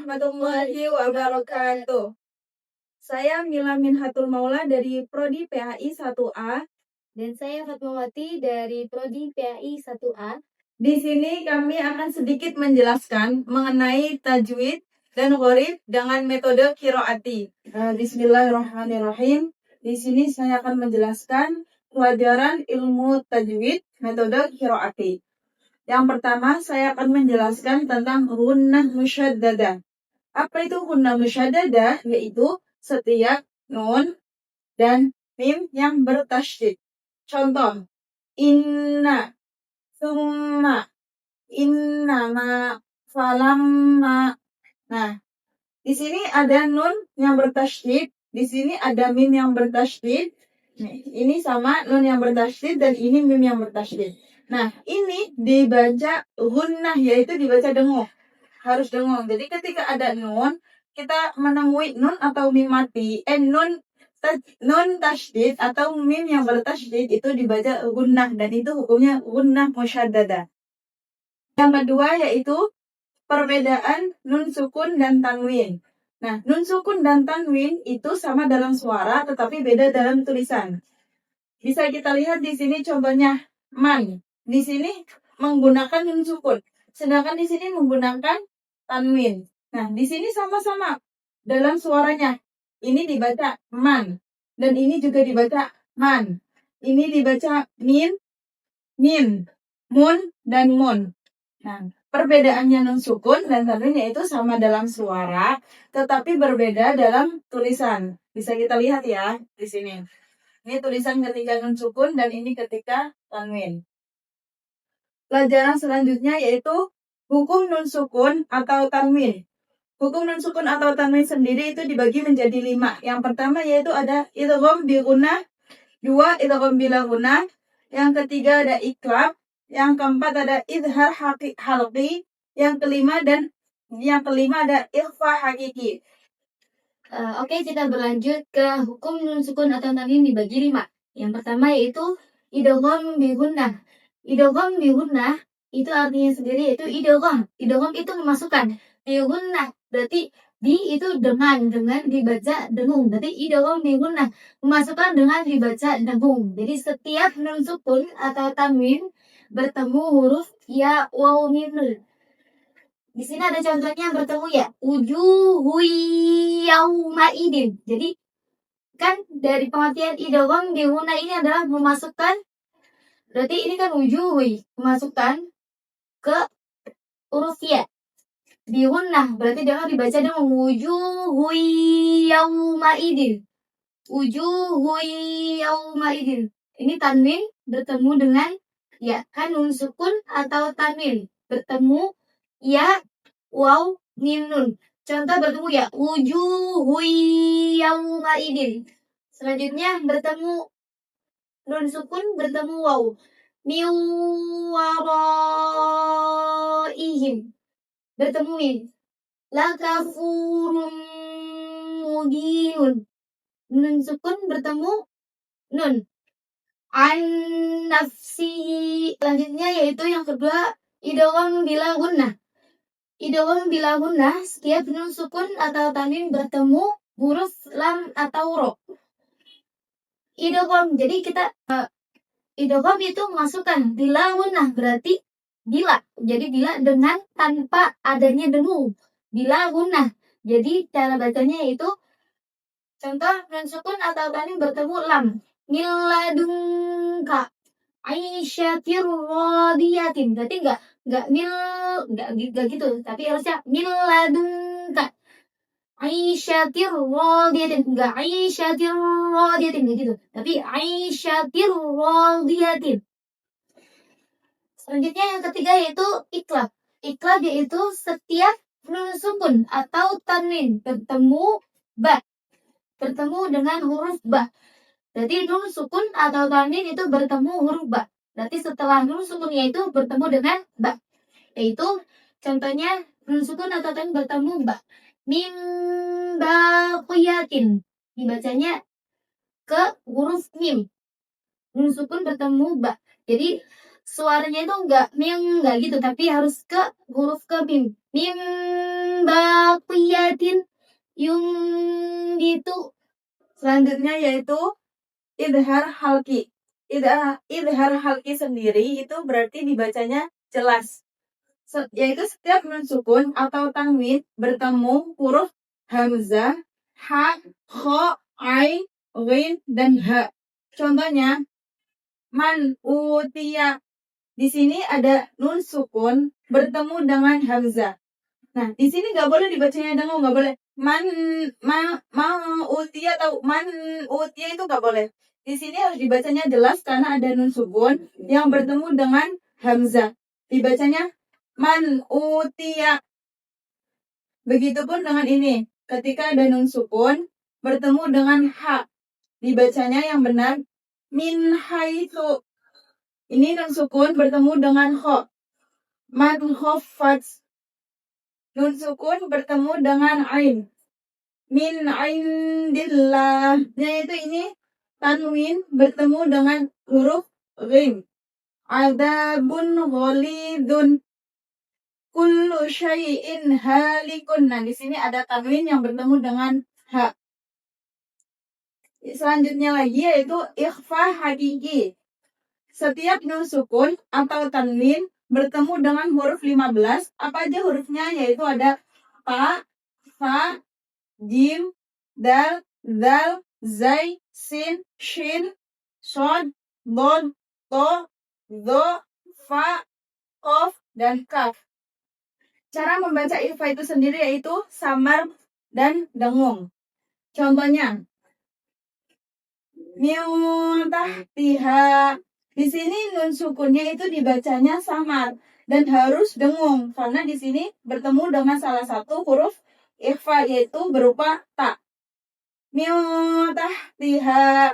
warahmatullahi wabarakatuh. Saya Mila Minhatul Maula dari Prodi PAI 1A. Dan saya Fatmawati dari Prodi PAI 1A. Di sini kami akan sedikit menjelaskan mengenai tajwid dan gharib dengan metode qiraati. Bismillahirrahmanirrahim. Di sini saya akan menjelaskan pelajaran ilmu tajwid metode qiraati. Yang pertama, saya akan menjelaskan tentang gunnah musyaddadah. Apa itu gunnah musyaddadah? Yaitu setiap nun dan mim yang bertasydid. Contoh, inna, summa, innama, falamma. Nah, di sini ada nun yang bertasydid, di sini ada mim yang bertasydid. Ini sama nun yang bertasydid dan ini mim yang bertasydid. Nah, ini dibaca gunnah, yaitu dibaca dengung. Harus dengung. Jadi ketika ada nun, kita menemui nun atau mim mati, nun tasydid atau mim yang bertasydid itu dibaca gunnah, dan itu hukumnya gunnah musyaddadah. Yang kedua yaitu perbedaan nun sukun dan tanwin. Nah, nun sukun dan tanwin itu sama dalam suara tetapi beda dalam tulisan. Bisa kita lihat di sini contohnya man. Di sini menggunakan nun sukun, sedangkan di sini menggunakan tanwin. Nah, di sini sama-sama dalam suaranya. Ini dibaca man dan ini juga dibaca man. Ini dibaca min, mun dan mun. Nah, perbedaannya nun sukun dan tanwin yaitu sama dalam suara, tetapi berbeda dalam tulisan. Bisa kita lihat ya di sini. Ini tulisan ketika nun sukun dan ini ketika tanwin. Pelajaran selanjutnya yaitu hukum nun sukun atau tanwin. Hukum nun sukun atau tanwin sendiri itu dibagi menjadi 5. Yang pertama yaitu ada idgham bi gunnah, 2 idgham bila gunnah, yang ketiga ada iklab, yang keempat ada izhar halqi, yang kelima ada ikhfa hakiki. Oke, kita berlanjut ke hukum nun sukun atau tanwin dibagi 5. Yang pertama yaitu idgham bi gunnah. Idgham bi gunnah itu artinya sendiri yaitu idgham. Idgham itu memasukkan. Bi gunnah berarti di itu dengan dibaca dengung. Berarti idgham bi gunnah memasukkan dengan dibaca dengung. Jadi setiap nun sukun atau tanwin bertemu huruf ya, waw, mim, nun. Di sini ada contohnya yang bertemu ya, wujuhui yauma idin. Jadi kan dari pengertian idgham bi gunnah ini adalah memasukkan, berarti ini kan wujuhui memasukkan ke huruf ya. Bi gunnah berarti dengan dibaca dengan wujuhui yauma idin. Wujuhui yauma idin. Ini tanwin bertemu dengan ya, kan nun sukun atau tanwin bertemu ya, waw, mim, nun. Contoh bertemu ya, wujuhui yauma idin. Selanjutnya bertemu nun sukun bertemu waw, min waraihim. Bertemu min, lakafurun mubinun. Nun sukun bertemu nun, an nafsi. Selanjutnya yaitu yang kedua idgham bila gunnah. Idgham bila gunnah setiap nun sukun atau tanwin bertemu huruf lam atau ro. Idgham, jadi kita idgham itu masukkan bila gunnah berarti bila. Jadi bila dengan tanpa adanya dengung. Bila gunnah. Jadi cara bacanya yaitu contoh nun sukun atau tanwin bertemu lam. Miladunka Aisyatir radiyatin. Berarti enggak gitu, tapi harusnya miladunka Aisyatir radiyatin. Enggak Aisyatir radiyatin gitu, tapi Aisyatir radiyatin. Selanjutnya yang ketiga yaitu iklab. Iklab yaitu setiap nun sukun atau tanwin bertemu ba, bertemu dengan huruf ba. Berarti nun sukun atau tanwin itu bertemu huruf ba. Berarti setelah nun sukunnya itu bertemu dengan ba. Yaitu contohnya nun sukun atau tanwin bertemu ba. Mim baqiyatin. Dibacanya ke huruf mim. Nun sukun bertemu ba. Jadi suaranya itu enggak gitu, tapi harus ke huruf ke mim. Mim baqiyatin yung gitu. Selanjutnya yaitu idhar halki. Idhar halki sendiri itu berarti dibacanya jelas. Yaitu setiap nun sukun atau tanwin bertemu huruf hamzah, ha, kho, ain, ghin, dan ha. Contohnya, man utiya. Di sini ada nun sukun bertemu dengan hamzah. Nah, di sini nggak boleh dibacanya dengung, nggak boleh. Ma utiya atau man utiya itu nggak boleh. Di sini harus dibacanya jelas karena ada nun sukun yang bertemu dengan hamzah. Dibacanya man utiya. Begitupun dengan ini. Ketika ada nun sukun bertemu dengan ha. Dibacanya yang benar min haitsu. Ini nun sukun bertemu dengan kho. Man khaffat. Nun sukun bertemu dengan ain. Min indillah. Yaitu ini tanwin bertemu dengan huruf ghin. Adabun ghalidun. Kullu syai'in halikun. Nah, di sini ada tanwin yang bertemu dengan ha. Selanjutnya lagi yaitu ikhfa hakiki. Setiap nun sukun atau tanwin bertemu dengan huruf 15. Apa aja hurufnya? Yaitu ada ta, fa, jim, dal, zal, zai, sin, shin, shod, bod, to, do, fa, qaf, dan kaf. Cara membaca ikhfa itu sendiri yaitu samar dan dengung. Contohnya, min tahtiha. Di sini nun sukunnya itu dibacanya samar dan harus dengung karena di sini bertemu dengan salah satu huruf ikhfa yaitu berupa ta. Min tahtiha.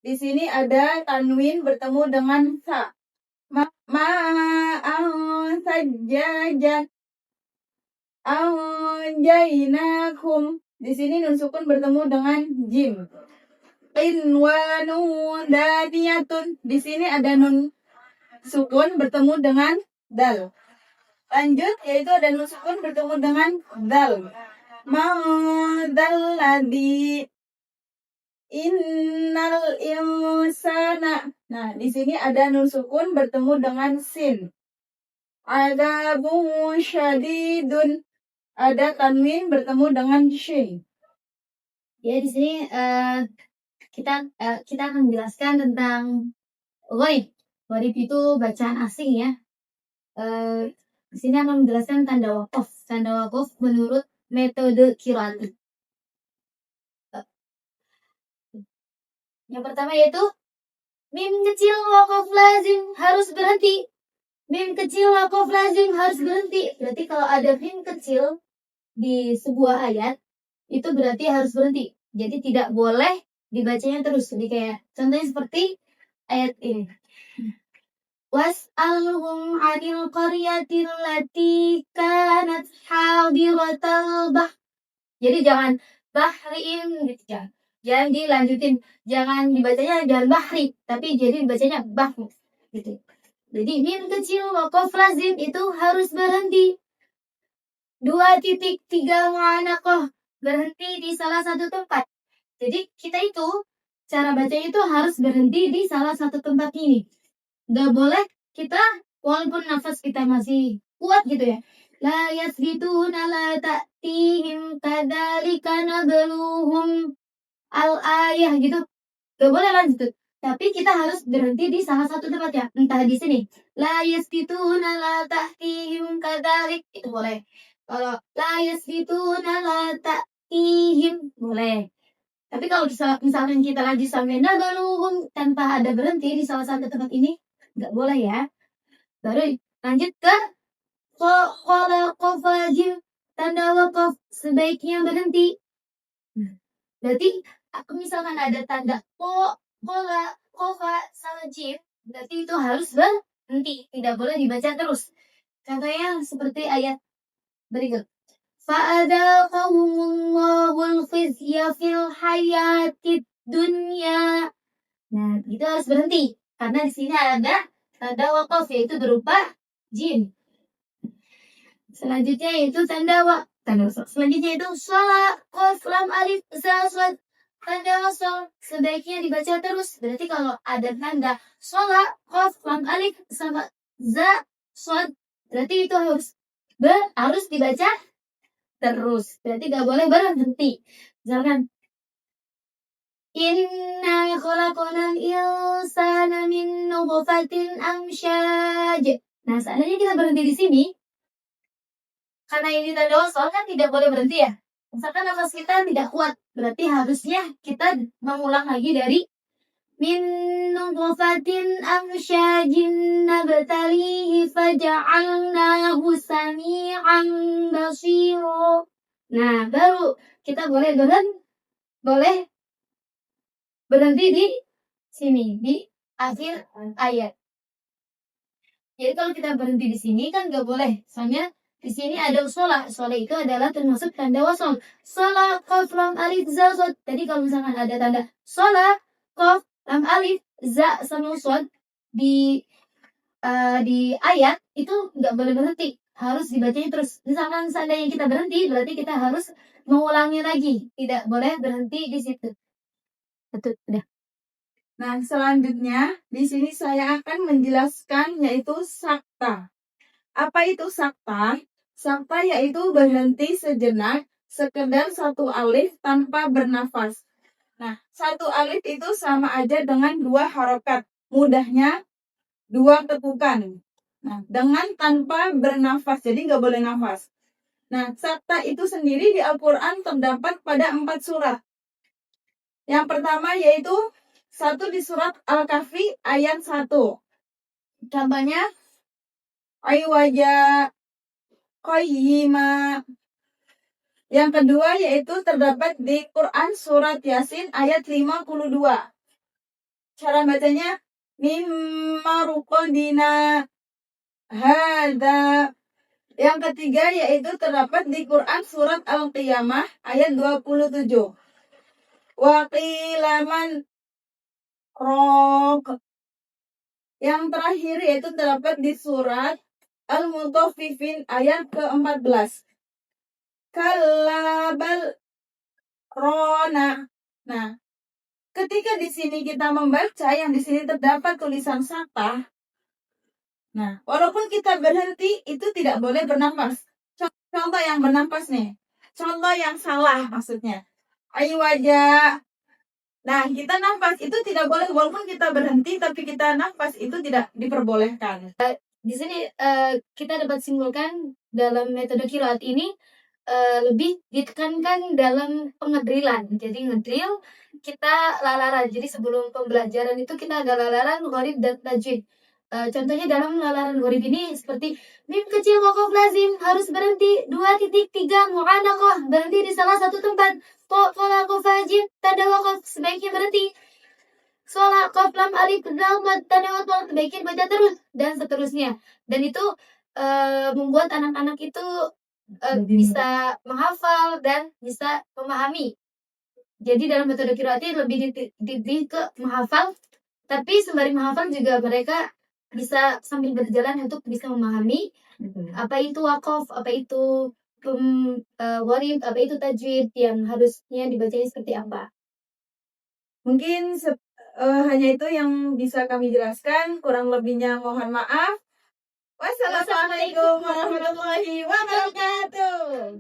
Di sini ada tanwin bertemu dengan sa. Ma'an sajjajan. Anjainakum. Di sini nun sukun bertemu dengan jim. Qinwanun daniyatun. Di sini ada nun sukun bertemu dengan dal. Lanjut yaitu ada nun sukun bertemu dengan dal. Ma'dalladzi innal insana. Nah, di sini ada nun sukun bertemu dengan sin. Adzabun syadidun. Ada tanwin bertemu dengan shin. Ya, di sini kita akan menjelaskan tentang ghaib. Ghaib itu bacaan asing ya. Di sini akan menjelaskan tanda waqaf. Tanda waqaf menurut metode qiraat. Yang pertama yaitu mim kecil waqaf lazim harus berhenti. Mim kecil waqaf lazim harus berhenti. Berarti kalau ada mim kecil di sebuah ayat itu berarti harus berhenti. Jadi tidak boleh dibacanya terus. Jadi kayak contohnya seperti ayat ini. Was'alhum 'anil qaryatil lati kanat hadiratal bahr. Jadi jangan bahrin gitu ya. Jangan dilanjutin, jangan dibacanya jangan bahri, tapi jadi dibacanya bahr gitu. Jadi mim kecil waqaf lazim itu harus berhenti. 2.3 mu'anaqah berhenti di salah satu tempat. Jadi kita itu cara baca itu harus berhenti di salah satu tempat ini. Gak boleh kita walaupun nafas kita masih kuat gitu ya. La yasbituna la ta'tihim kadzalika nabluhum al-ayah gitu. Gak boleh lanjut. Tapi kita harus berhenti di salah satu tempat ya. Entah di sini. La yasbituna la ta'tihim kadzalik itu boleh. Kalau la yasbituna la ta'tihim boleh. Tapi kalau misalkan kita lagi sampai nabluhum tanpa ada berhenti di salah satu tempat ini nggak boleh ya. Baru lanjut ke qafajim tanda waqaf sebaiknya berhenti. Berarti misalkan ada tanda qafa sama jim, berarti itu harus berhenti, tidak boleh dibaca terus. Contohnya seperti ayat berikut. Fa'adaqahumullahul khizya fil hayatid dunya. Nah, itu harus berhenti karena di sini ada tanda wakaf yaitu berupa jim. Selanjutnya yaitu tanda wasal. Selanjutnya itu sholat, qaf, lam, alif, za, shad. Tanda wasal sebaiknya dibaca terus. Berarti kalau ada tanda sholat, qaf, lam, alif, sama za, shad, berarti itu harus dibaca terus. Berarti gak boleh berhenti. Misalkan inna khalaqnal insana min nutfatin amsyaj. Nah, seandainya kita berhenti di sini, karena ini tanda wasal kan tidak boleh berhenti ya. Misalkan nafas kita tidak kuat, berarti harusnya kita mengulang lagi dari min nutfatin amsyajin nabtalihi faja'alnahu sami'an basira. Nah, baru kita boleh berhenti di sini, di akhir ayat. Jadi kalau kita berhenti di sini kan nggak boleh, soalnya di sini ada sholat. Sholat itu adalah termasuk tanda wasal. Sholat, qaf, lam, alif, za, shad. Jadi kalau misalkan ada tanda sholat, qaf, lam, alif, za, sama shad di ayat itu nggak boleh berhenti, harus dibacanya terus. Misalkan seandainya kita berhenti, berarti kita harus mengulangi lagi, tidak boleh berhenti di situ. Betul, udah. Nah, selanjutnya di sini saya akan menjelaskan yaitu sakta. Apa itu sakta? Sakta yaitu berhenti sejenak, sekedar satu alif tanpa bernafas. Nah, satu alif itu sama aja dengan 2 harokat. Mudahnya 2 ketukan. Nah, dengan tanpa bernafas, jadi nggak boleh nafas. Nah, sakta itu sendiri di Al-Quran terdapat pada 4 surat. Yang pertama yaitu satu di surat Al-Kahfi ayat 1. Contohnya, aywaja qayyima. Yang kedua yaitu terdapat di Quran surat Yasin ayat 52. Cara bacanya mimma ruqadina hada. Yang ketiga yaitu terdapat di Quran surat Al-Qiyamah ayat 27. Wa qila man raq. Yang terakhir yaitu terdapat di surat Al-Mutaffifin ayat ke-14. Kalla bal rona. Nah, ketika di sini kita membaca yang di sini terdapat tulisan sakta. Nah, walaupun kita berhenti itu tidak boleh bernafas. Contoh yang bernafas nih. Contoh yang salah maksudnya. Ayo wajah. Nah, kita nafas itu tidak boleh walaupun kita berhenti tapi kita nafas itu tidak diperbolehkan. Di sini kita dapat simpulkan dalam metode qiraat ini lebih ditekankan dalam pengedrilan. Jadi ngedril kita lalaran. Jadi sebelum pembelajaran itu kita ada lalaran, gharib, dan tajwid. Contohnya dalam lalaran gharib ini seperti mim kecil waqaf lazim harus berhenti 2.3 mu'anaqah berhenti di salah satu tempat. Qala qafajim tanda waqaf sebaiknya berhenti. Sholat, qaf, lam, alif, dhammat, tanda waqaf sebaiknya baca terus dan seterusnya. Dan itu membuat anak-anak itu bisa menghafal dan bisa memahami. Jadi dalam metode qiraat lebih dididik ke menghafal, tapi sembari menghafal juga mereka bisa sambil berjalan untuk bisa memahami apa itu waqaf, apa itu gharib, apa itu tajwid yang harusnya dibacanya seperti apa. Mungkin hanya itu yang bisa kami jelaskan, kurang lebihnya mohon maaf. Wassalamualaikum warahmatullahi wabarakatuh.